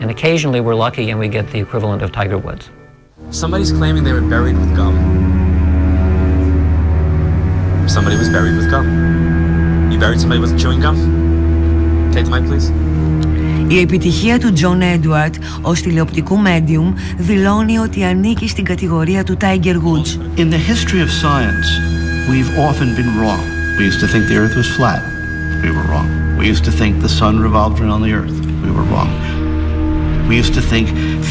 And occasionally we're lucky and we get the equivalent of Tiger Woods. Somebody's claiming they were buried with gum. Somebody was buried with gum. You buried somebody with chewing gum? Take the mic, please. Η επιτυχία του John Edward ως τηλεοπτικού medium δηλώνει ότι ανήκει στην κατηγορία του Tiger Woods. In the history of science, we've often been wrong. We used to think the earth was flat. We were wrong. We used to think the sun revolved around the earth. We were wrong. We used to think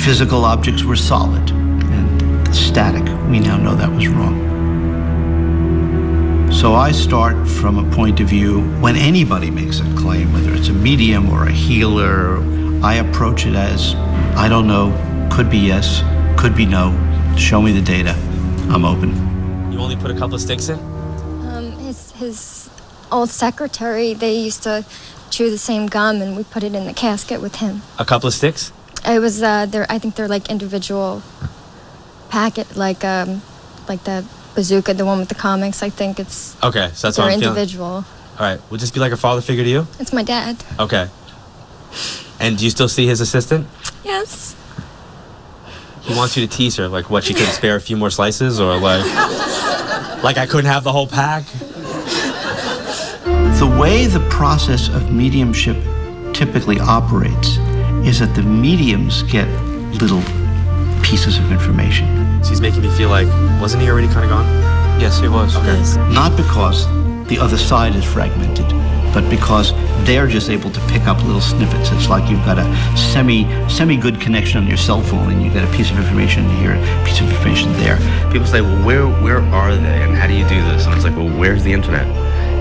physical objects were solid and static. We now know that was wrong. So I start from a point of view, when anybody makes a claim, whether it's a medium or a healer, I approach it as, I don't know, could be yes, could be no, show me the data, I'm open. You only put a couple of sticks in? His old secretary, they used to chew the same gum and we put it in the casket with him. A couple of sticks? It was, I think they're like individual packet, like the Bazooka, the one with the comics. I think it's okay, so that's they're what I'm individual. Feeling. All right, would this be like a father figure to you? It's my dad. Okay. And do you still see his assistant? Yes. He wants you to tease her, like what, she could spare a few more slices, or like I couldn't have the whole pack? The way the process of mediumship typically operates is that the mediums get little pieces of information. So he's making me feel like, wasn't he already kind of gone? Yes, he was. Okay. Not because the other side is fragmented. But because they're just able to pick up little snippets, it's like you've got a semi-good connection on your cell phone and you get a piece of information here, a piece of information there. People say, well, where are they and how do you do this? And it's like, well, where's the internet?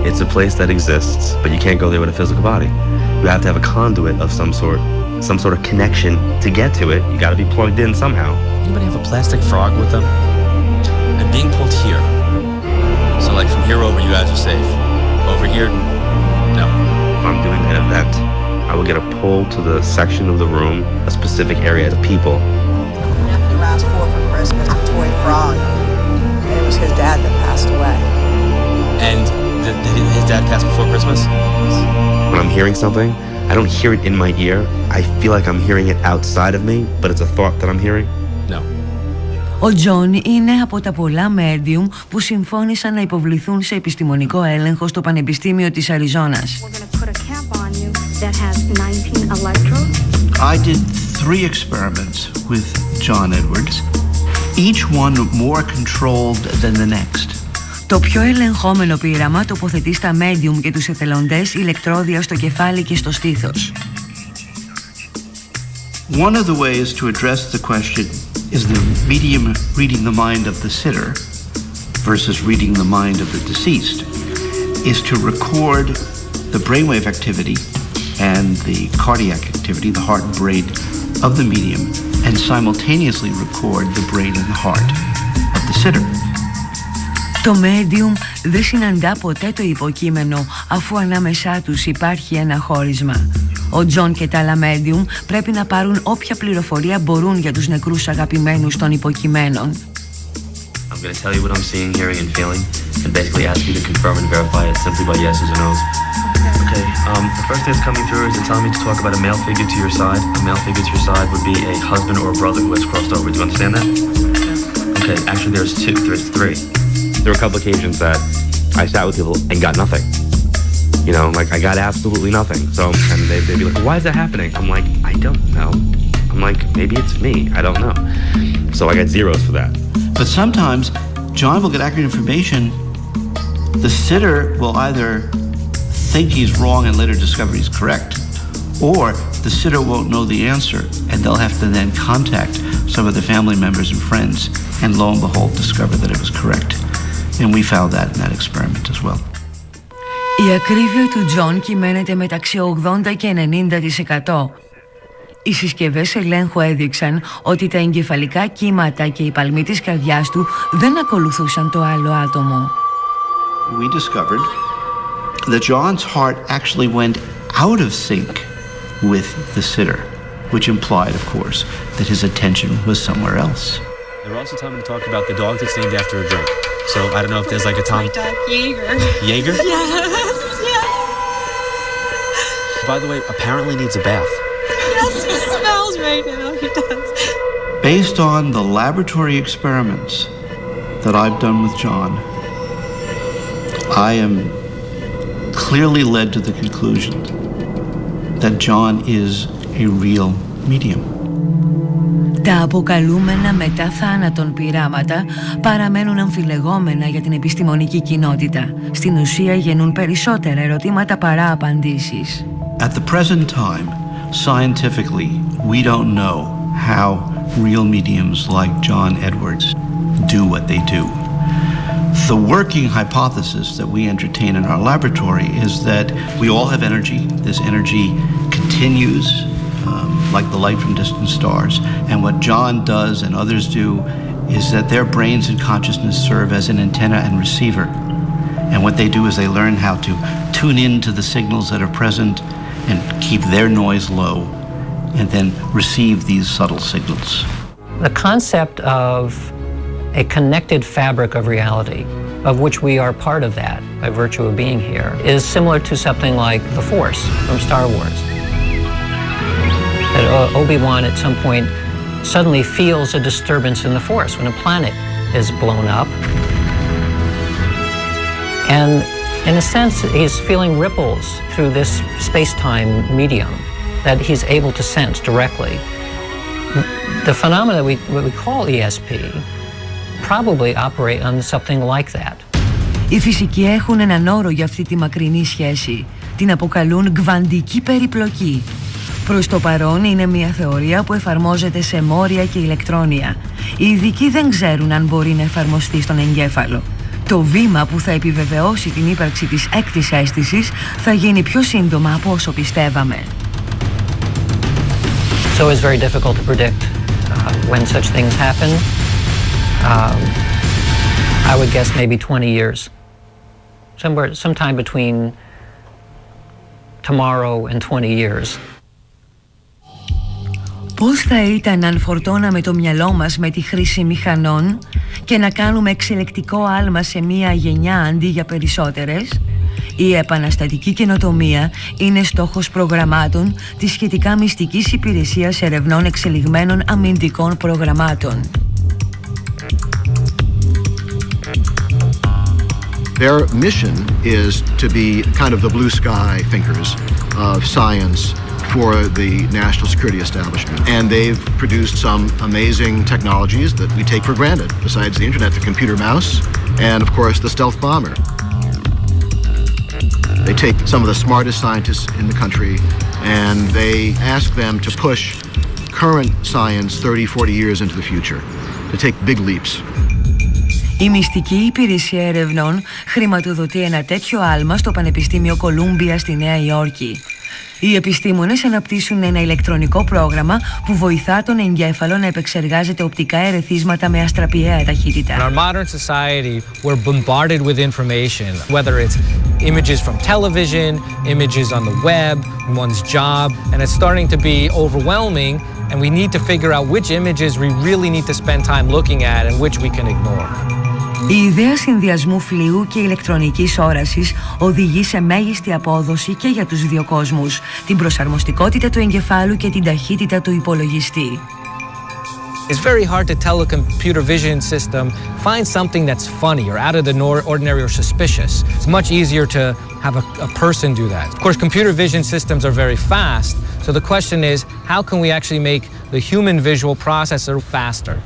It's a place that exists, but you can't go there with a physical body. You have to have a conduit of some sort of connection to get to it. You got to be plugged in somehow. Anybody have a plastic frog with them? I'm being pulled here. So like from here over, you guys are safe. Over here, no. If I'm doing an event, I will get a pull to the section of the room, a specific area of people. My nephew asked for Christmas a toy frog, and it was his dad that passed away. And his dad passed before Christmas? When I'm hearing something, I don't hear it in my ear. I feel like I'm hearing it outside of me, but it's a thought that I'm hearing. No. Ο Τζον είναι από τα πολλά medium που συμφώνησαν να υποβληθούν σε επιστημονικό έλεγχο στο Πανεπιστήμιο της Αριζόνας. I did 3 experiments with John Edwards, each one more controlled than the next. Το πιο ελεγχόμενο πείραμα τοποθετεί στα medium και τους εθελοντές ηλεκτρόδια στο κεφάλι και στο στήθος. One of the ways to address the question, is the medium reading the mind of the sitter versus reading the mind of the deceased, is to record the brainwave activity and the cardiac activity, the heart and brain of the medium, and simultaneously record the brain and the heart of the sitter. Το medium δεν συναντά ποτέ το υποκείμενο αφού ανάμεσά τους υπάρχει ένα χώρισμα. Ο Τζον και τα άλλα medium πρέπει να πάρουν όποια πληροφορία μπορούν για τους νεκρούς αγαπημένους των υποκειμένων. I'm going to tell you what I'm seeing, hearing and feeling and basically ask you to confirm and verify it simply by yeses or nos. Okay, the first thing that's coming through is it's telling me to talk about a male figure to your side. A male figure to your side would be a husband or a brother who has crossed over. Do you understand that? Okay, actually there's 2, there's 3. There were a couple occasions that I sat with people and got nothing. You know, like I got absolutely nothing. So, and they'd be like, why is that happening? I'm like, I don't know. I'm like, maybe it's me. I don't know. So I got zeros for that. But sometimes John will get accurate information. The sitter will either think he's wrong and later discover he's correct, or the sitter won't know the answer and they'll have to then contact some of the family members and friends and lo and behold discover that it was correct. And we found that in that experiment as well. Η ακρίβεια του Τζον κυμαίνεται μεταξύ 80 και 90%. Οι συσκευές ελέγχου έδειξαν ότι τα εγκεφαλικά κύματα και οι παλμοί της καρδιάς του δεν ακολουθούσαν το άλλο άτομο. We discovered that John's heart actually went out of sync with the sitter, which implied, of course, that his attention was somewhere else. They're also telling me to talk about the dog that's named after a drink. So I don't know if there's like a Tom... My dog, Jaeger. Jaeger? Yes, yes. By the way, apparently needs a bath. Yes, he smells right now, he does. Based on the laboratory experiments that I've done with John, I am clearly led to the conclusion that John is a real medium. Τα αποκαλούμενα μετά θάνατον πειράματα παραμένουν αμφιλεγόμενα για την επιστημονική κοινότητα. Στην ουσία γεννούν περισσότερα ερωτήματα παρά απαντήσεις. At the present time, scientifically, we don't know how real mediums like John Edwards do what they do. The working hypothesis that we entertain in our laboratory is that we all have energy. This energy continues like the light from distant stars. And what John does and others do is that their brains and consciousness serve as an antenna and receiver. And what they do is they learn how to tune into the signals that are present and keep their noise low and then receive these subtle signals. The concept of a connected fabric of reality, of which we are part of that by virtue of being here, is similar to something like the Force from Star Wars. That Obi-Wan at some point suddenly feels a disturbance in the Force when a planet is blown up. And in a sense, he's feeling ripples through this space-time medium that he's able to sense directly. The phenomena what we call ESP probably operate on something like that. Οι φυσικοί έχουν έναν όρο για αυτή τη μακρινή σχέση. Την αποκαλούν κβαντική περιπλοκή. Προς το παρόν είναι μια θεωρία που εφαρμόζεται σε μόρια και ηλεκτρόνια. Οι ειδικοί δεν ξέρουν αν μπορεί να εφαρμοστεί στον εγκέφαλο. Το βήμα που θα επιβεβαιώσει την ύπαρξη της έκτης αίσθησης θα γίνει πιο σύντομα από όσο πιστεύαμε. So it's very difficult to predict when such things happen. I would guess maybe 20 years. Sometime between tomorrow and 20 years. Πώς θα ήταν αν φορτώναμε το μυαλό μας με τη χρήση μηχανών και να κάνουμε εξελεκτικό άλμα σε μία γενιά αντί για περισσότερες? Η επαναστατική καινοτομία είναι στόχος προγραμμάτων της σχετικά μυστικής υπηρεσίας ερευνών εξελιγμένων αμυντικών προγραμμάτων. Their mission is to be kind of the blue sky thinkers of science for the national security establishment. And they've produced some amazing technologies that we take for granted, besides the internet, the computer mouse, and of course the stealth bomber. They take some of the smartest scientists in the country and they ask them to push current science 30, 40 years into the future, to take big leaps. Η μυστική υπηρεσία ερευνών χρηματοδοτεί ένα τέτοιο άλμα στο Πανεπιστήμιο Κολούμπια στη Νέα Υόρκη. Οι επιστήμονες αναπτύσσουν ένα ηλεκτρονικό πρόγραμμα που βοηθά τον εγκέφαλο να επεξεργάζεται οπτικά ερεθίσματα με αστραπιαία ταχύτητα. In our modern society, we're bombarded with information, whether it's images from television, images on the web, one's job, and it's starting to be overwhelming, and we need to figure out which images we really need to spend time looking at and which we can ignore. Η ιδέα συνδυασμού φλοιού και ηλεκτρονικής όρασης οδηγεί σε μέγιστη απόδοση και για τους δύο κόσμους, την προσαρμοστικότητα του εγκεφάλου και την ταχύτητα του υπολογιστή. It's very hard to tell a computer vision system, find something that's funny or out of the ordinary or suspicious. It's much easier to have a person do that. Of course, computer vision systems are very fast, so the question is, how can we actually make the human visual processor faster?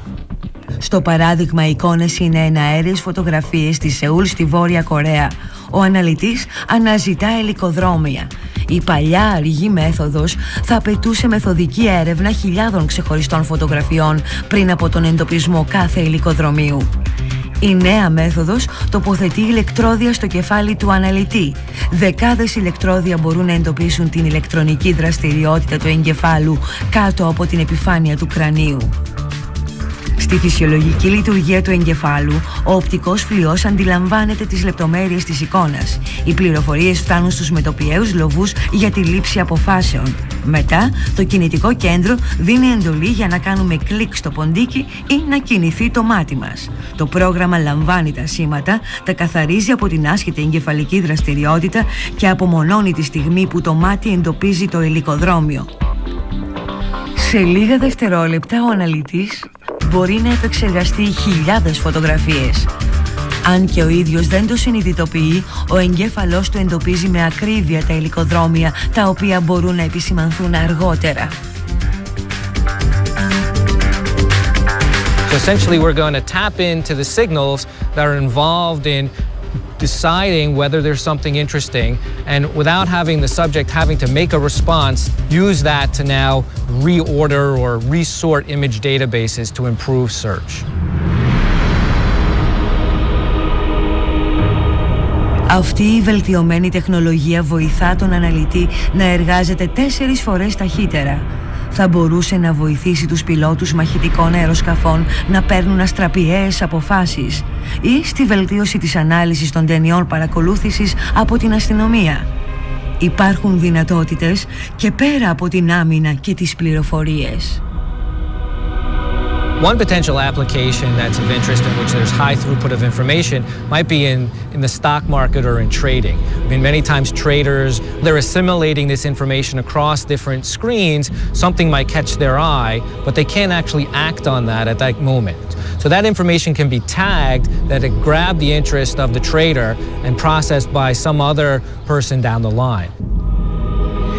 Στο παράδειγμα εικόνες είναι εναέριες φωτογραφίες στη Σεούλ στη Βόρεια Κορέα. Ο αναλυτής αναζητά ελικοδρόμια. Η παλιά αργή μέθοδος θα απαιτούσε μεθοδική έρευνα χιλιάδων ξεχωριστών φωτογραφιών πριν από τον εντοπισμό κάθε ελικοδρομίου. Η νέα μέθοδος τοποθετεί ηλεκτρόδια στο κεφάλι του αναλυτή. Δεκάδες ηλεκτρόδια μπορούν να εντοπίσουν την ηλεκτρονική δραστηριότητα του εγκεφάλου κάτω από την επιφάνεια του κρανίου. Στη φυσιολογική λειτουργία του εγκεφάλου, ο οπτικός φλοιός αντιλαμβάνεται τις λεπτομέρειες της εικόνας. Οι πληροφορίες φτάνουν στους μετοπιαίους λοβούς για τη λήψη αποφάσεων. Μετά, το κινητικό κέντρο δίνει εντολή για να κάνουμε κλικ στο ποντίκι ή να κινηθεί το μάτι μας. Το πρόγραμμα λαμβάνει τα σήματα, τα καθαρίζει από την άσχετη εγκεφαλική δραστηριότητα και απομονώνει τη στιγμή που το μάτι εντοπίζει το ελικοδρόμιο. Σε λίγα δευτερόλεπτα ο αναλυτής μπορεί να επεξεργαστεί χιλιάδες φωτογραφίες. Αν και ο ίδιος δεν το συνειδητοποιεί, ο εγκέφαλός του εντοπίζει με ακρίβεια τα ελικοδρόμια τα οποία μπορούν να επισημανθούν αργότερα. So essentially we're going to tap into the signals that are involved in deciding whether there's something interesting, and without having the subject having to make a response, use that to now reorder or resort image databases to improve search. Αυτή η βελτιωμένη τεχνολογία βοηθά τον αναλυτή να εργάζεται 4 φορές ταχύτερα. Θα μπορούσε να βοηθήσει τους πιλότους μαχητικών αεροσκαφών να παίρνουν αστραπιαίες αποφάσεις ή στη βελτίωση της ανάλυσης των ταινιών παρακολούθησης από την αστυνομία. Υπάρχουν δυνατότητες και πέρα από την άμυνα και τις πληροφορίες. One potential application that's of interest in which there's high throughput of information might be in the stock market or in trading. I mean, many times traders, they're assimilating this information across different screens. Something might catch their eye, but they can't actually act on that at that moment. So that information can be tagged that it grabbed the interest of the trader and processed by some other person down the line.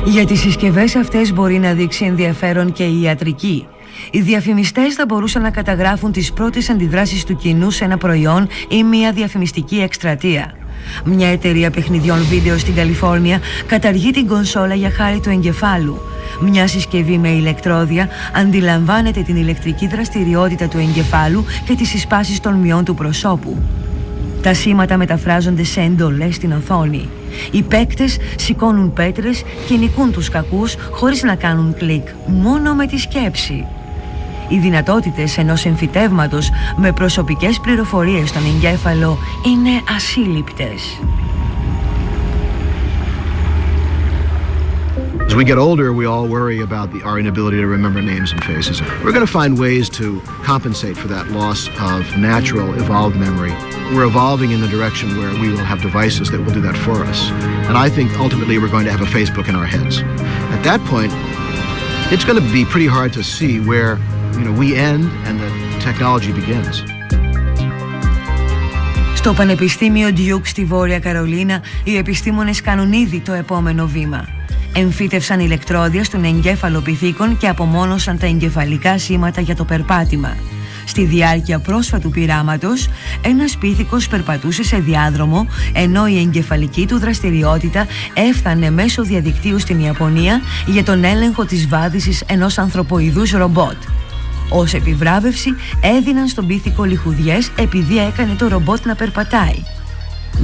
Για τις συσκευές αυτές μπορεί να δείξει ενδιαφέρον και η ιατρική. Οι διαφημιστές θα μπορούσαν να καταγράφουν τις πρώτες αντιδράσεις του κοινού σε ένα προϊόν ή μια διαφημιστική εκστρατεία. Μια εταιρεία παιχνιδιών βίντεο στην Καλιφόρνια καταργεί την κονσόλα για χάρη του εγκεφάλου. Μια συσκευή με ηλεκτρόδια αντιλαμβάνεται την ηλεκτρική δραστηριότητα του εγκεφάλου και τις συσπάσεις των μειών του προσώπου. Τα σήματα μεταφράζονται σε εντολές στην οθόνη. Οι παίκτες σηκώνουν πέτρες και νικούν τους κακούς χωρίς να κάνουν κλικ, μόνο με τη σκέψη. Οι δυνατότητες ενός εμφυτεύματος με προσωπικές πληροφορίες στον εγκέφαλο είναι ασύλληπτες. As we get older, we all worry about our inability to remember names and faces. We're going to find ways to compensate for that loss of natural, evolved memory. We're evolving in the direction where we will have devices that will do that for us. And I think ultimately we're going to have a Facebook in our heads. At that point, it's going to be pretty hard to see where, we end and the technology begins. Στο Πανεπιστήμιο Duke στη Βόρεια Καρολίνα, οι επιστήμονες κάνουν ήδη το επόμενο βήμα. Εμφύτευσαν ηλεκτρόδια στον εγκέφαλο πυθίκων και απομόνωσαν τα εγκεφαλικά σήματα για το περπάτημα. Στη διάρκεια πρόσφατου πειράματος, ένας πίθηκος περπατούσε σε διάδρομο, ενώ η εγκεφαλική του δραστηριότητα έφτανε μέσω διαδικτύου στην Ιαπωνία για τον έλεγχο της βάδισης ενός ανθρωποειδούς ρομπότ. Ως επιβράβευση έδιναν στον πίθηκο λιχουδιές επειδή έκανε το ρομπότ να περπατάει.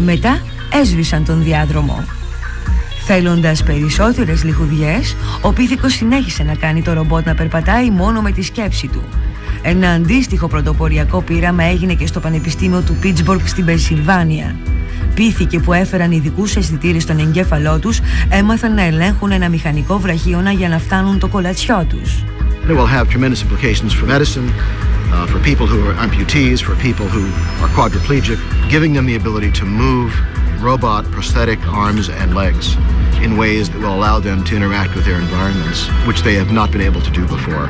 Μετά έσβησαν τον διάδρομο. Θέλοντας περισσότερες λιχουδιές, ο πίθηκος συνέχισε να κάνει το ρομπότ να περπατάει μόνο με τη σκέψη του. Ένα αντίστοιχο πρωτοποριακό πείραμα έγινε και στο Πανεπιστήμιο του Πίτσμπουργκ στην Πενσιλβάνια. Πίθηκοι που έφεραν ειδικούς αισθητήρες στον εγκέφαλό τους έμαθαν να ελέγχουν ένα μηχανικό βραχίωνα για να φτάνουν το κολατσιό τους. It will have tremendous implications for medicine, for people who are amputees, for people who are quadriplegic, giving them the ability to move robot prosthetic arms and legs in ways that will allow them to interact with their environments, which they have not been able to do before.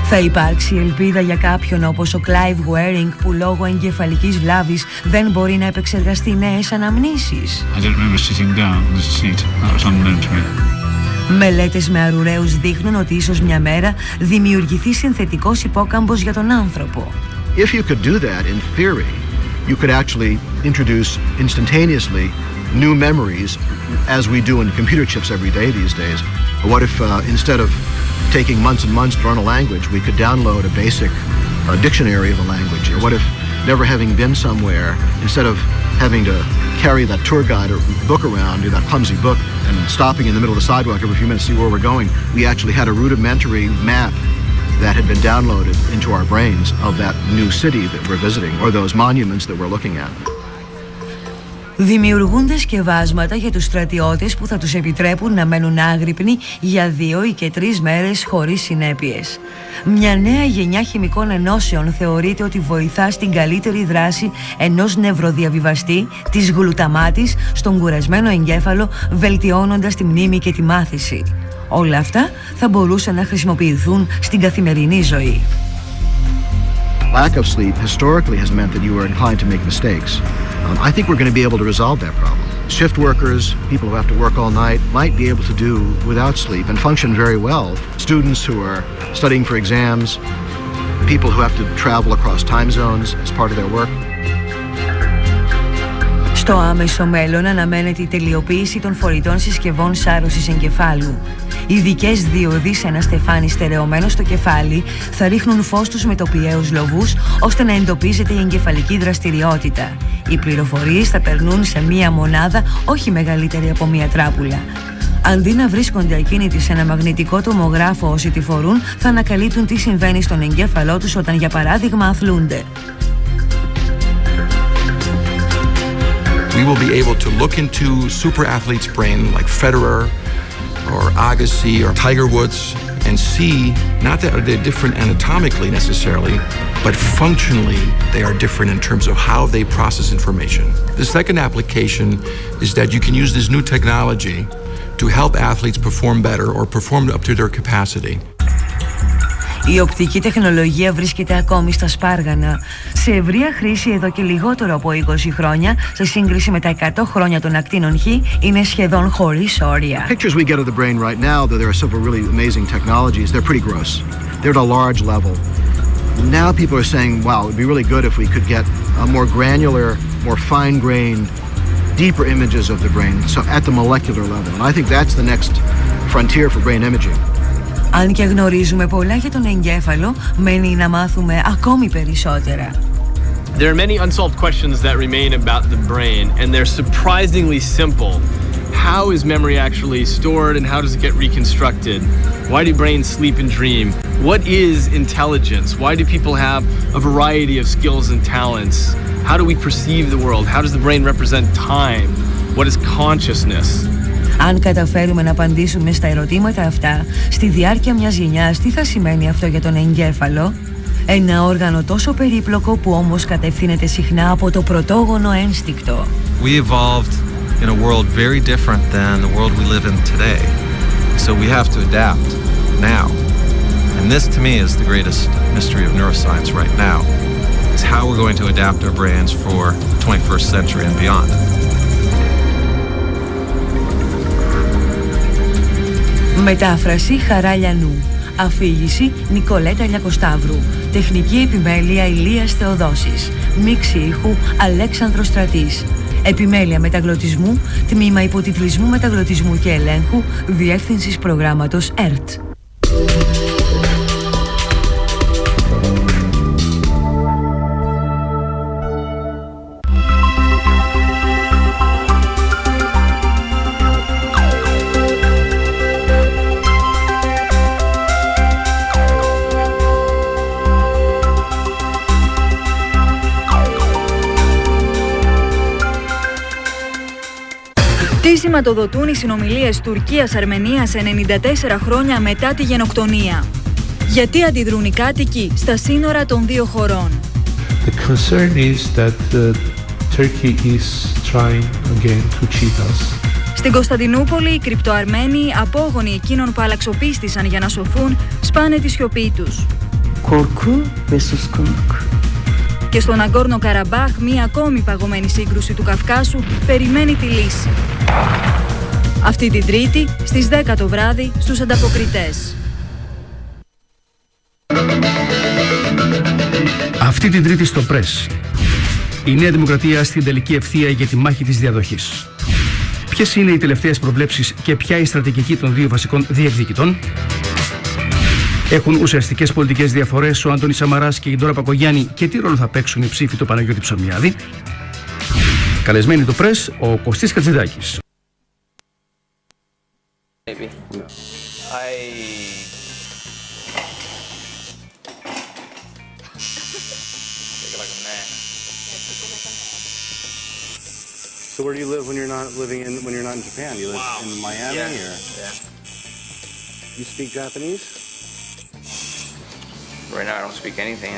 Θα υπάρξει ελπίδα για κάποιον όπως ο Clive Waring που λόγω εγκεφαλικής βλάβης δεν μπορεί να επεξεργαστεί νέες αναμνήσεις. I don't remember sitting down on the seat. That was unknown to me. Μελέτες με αρουραίους δείχνουν ότι ίσως μια μέρα δημιουργηθεί συνθετικός υπόκαμπος για τον άνθρωπο. If you could do that in theory, you could actually introduce instantaneously new memories as we do in computer chips every day these days. What if instead of taking months and months to learn a language, we could download a basic dictionary of a language? Or what if, never having been somewhere, instead of having to carry that tour guide or book around, that clumsy book, and stopping in the middle of the sidewalk every few minutes to see where we're going, we actually had a rudimentary map that had been downloaded into our brains of that new city that we're visiting, or those monuments that we're looking at. Δημιουργούνται σκευάσματα για τους στρατιώτες που θα τους επιτρέπουν να μένουν άγρυπνοι για 2 ή και 3 μέρες χωρίς συνέπειες. Μια νέα γενιά χημικών ενώσεων θεωρείται ότι βοηθά στην καλύτερη δράση ενός νευροδιαβιβαστή της γλουταμάτης στον κουρασμένο εγκέφαλο, βελτιώνοντας τη μνήμη και τη μάθηση. Όλα αυτά θα μπορούσαν να χρησιμοποιηθούν στην καθημερινή ζωή. Lack of sleep historically has meant that you are inclined to make mistakes. I think we're going to be able to resolve that problem. Shift workers, people who have to work all night, might be able to do without sleep and function very well. Students who are studying for exams, people who have to travel across time zones as part of their work. Στο άμεσο μέλλον αναμένεται η τελειοποίηση των φορητών συσκευών σάρωσης εγκεφάλου. Ειδικές δίωδοι σε ένα στεφάνι στερεωμένο στο κεφάλι θα ρίχνουν φως στους μετοπιαίους λοβούς ώστε να εντοπίζεται η εγκεφαλική δραστηριότητα. Οι πληροφορίες θα περνούν σε μία μονάδα όχι μεγαλύτερη από μία τράπουλα. Αντί να βρίσκονται ακίνητοι σε ένα μαγνητικό τομογράφο όσοι τη φορούν, θα ανακαλύπτουν τι συμβαίνει στον εγκέφαλό τους όταν για παράδειγμα αθλούνται. We will be able to look into super athletes' brain like Federer or Agassi or Tiger Woods and see not that they're different anatomically necessarily, but functionally they are different in terms of how they process information. The second application is that you can use this new technology to help athletes perform better or perform up to their capacity. Η οπτική τεχνολογία βρίσκεται ακόμη στα σπάργανα. Σε ευρεία χρήση εδώ και λιγότερο από 20 χρόνια, σε σύγκριση με τα 100 χρόνια των ακτίνων Χ, είναι σχεδόν χωρίς όρια. Pictures we get of the brain right now, though there are several really amazing technologies, they're pretty gross. They're at a large level. Now people are saying, wow, it would be really good if we could get a more granular, more fine-grained, deeper images of the brain, so at the molecular level. And I think that's the next frontier for brain imaging. Αν και γνωρίζουμε πολλά για τον εγκέφαλο, μένει να μάθουμε ακόμη περισσότερα. There are many unsolved questions that remain about the brain, and they're surprisingly simple. How is memory actually stored, and how does it get reconstructed? Why do brains sleep and dream? What is intelligence? Why do people have a variety of skills and talents? How do we perceive the world? How does the brain represent time? What is consciousness? Αν καταφέρουμε να απαντήσουμε στα ερωτήματα αυτά στη διάρκεια μιας γενιάς, τι θα σημαίνει αυτό για τον εγκέφαλο? Ένα όργανο τόσο περίπλοκο που όμως κατευθύνεται συχνά από το πρωτόγονο ένστικτο. We evolved in a world very different than the world we live in today. So we have to adapt now. And this to me is the greatest mystery of neuroscience right now. Is how we're going to adapt our brains for the 21st century and beyond. Μετάφραση Χαρά Λιανού. Αφήγηση Νικολέτα Λιακοσταύρου. Τεχνική επιμέλεια Ηλίας Θεοδόσης. Μίξη ήχου Αλέξανδρος Στρατής. Επιμέλεια μεταγλωτισμού, τμήμα υποτιτλισμού μεταγλωτισμού και ελέγχου, διεύθυνσης προγράμματος ΕΡΤ. Τι σηματοδοτούν οι συνομιλίες Τουρκίας-Αρμενίας 94 χρόνια μετά τη γενοκτονία? Γιατί αντιδρούν οι κάτοικοι στα σύνορα των δύο χωρών? The concern is that Turkey is trying again to cheat us. Στην Κωνσταντινούπολη, οι κρυπτοαρμένοι, απόγονοι εκείνων που αλλαξοπίστησαν για να σωθούν, σπάνε τη σιωπή τους. Korku ve suskunluk. Και στον Ναγκόρνο Καραμπάχ, μία ακόμη παγωμένη σύγκρουση του Καυκάσου περιμένει τη λύση. Αυτή την Τρίτη, στις 10 το βράδυ, στους ανταποκριτές. Αυτή την Τρίτη στο Πρες. Η Νέα Δημοκρατία στην τελική ευθεία για τη μάχη της διαδοχής. Ποιες είναι οι τελευταίες προβλέψεις και ποια η στρατηγική των δύο βασικών διεκδικητών? Έχουν ουσιαστικές πολιτικές διαφορές ο Αντώνης Σαμαράς και η Ντόρα Πακογιάννη και τι ρόλο θα παίξουν οι ψήφοι του Παναγιώτη Ψωμιάδη? Καλεσμένοι το Πρες, ο Κωστής Χατζηδάκης. So where do you live when you're not in Japan? You live in Miami, or? Yeah. You speak Japanese? Right now I don't speak anything.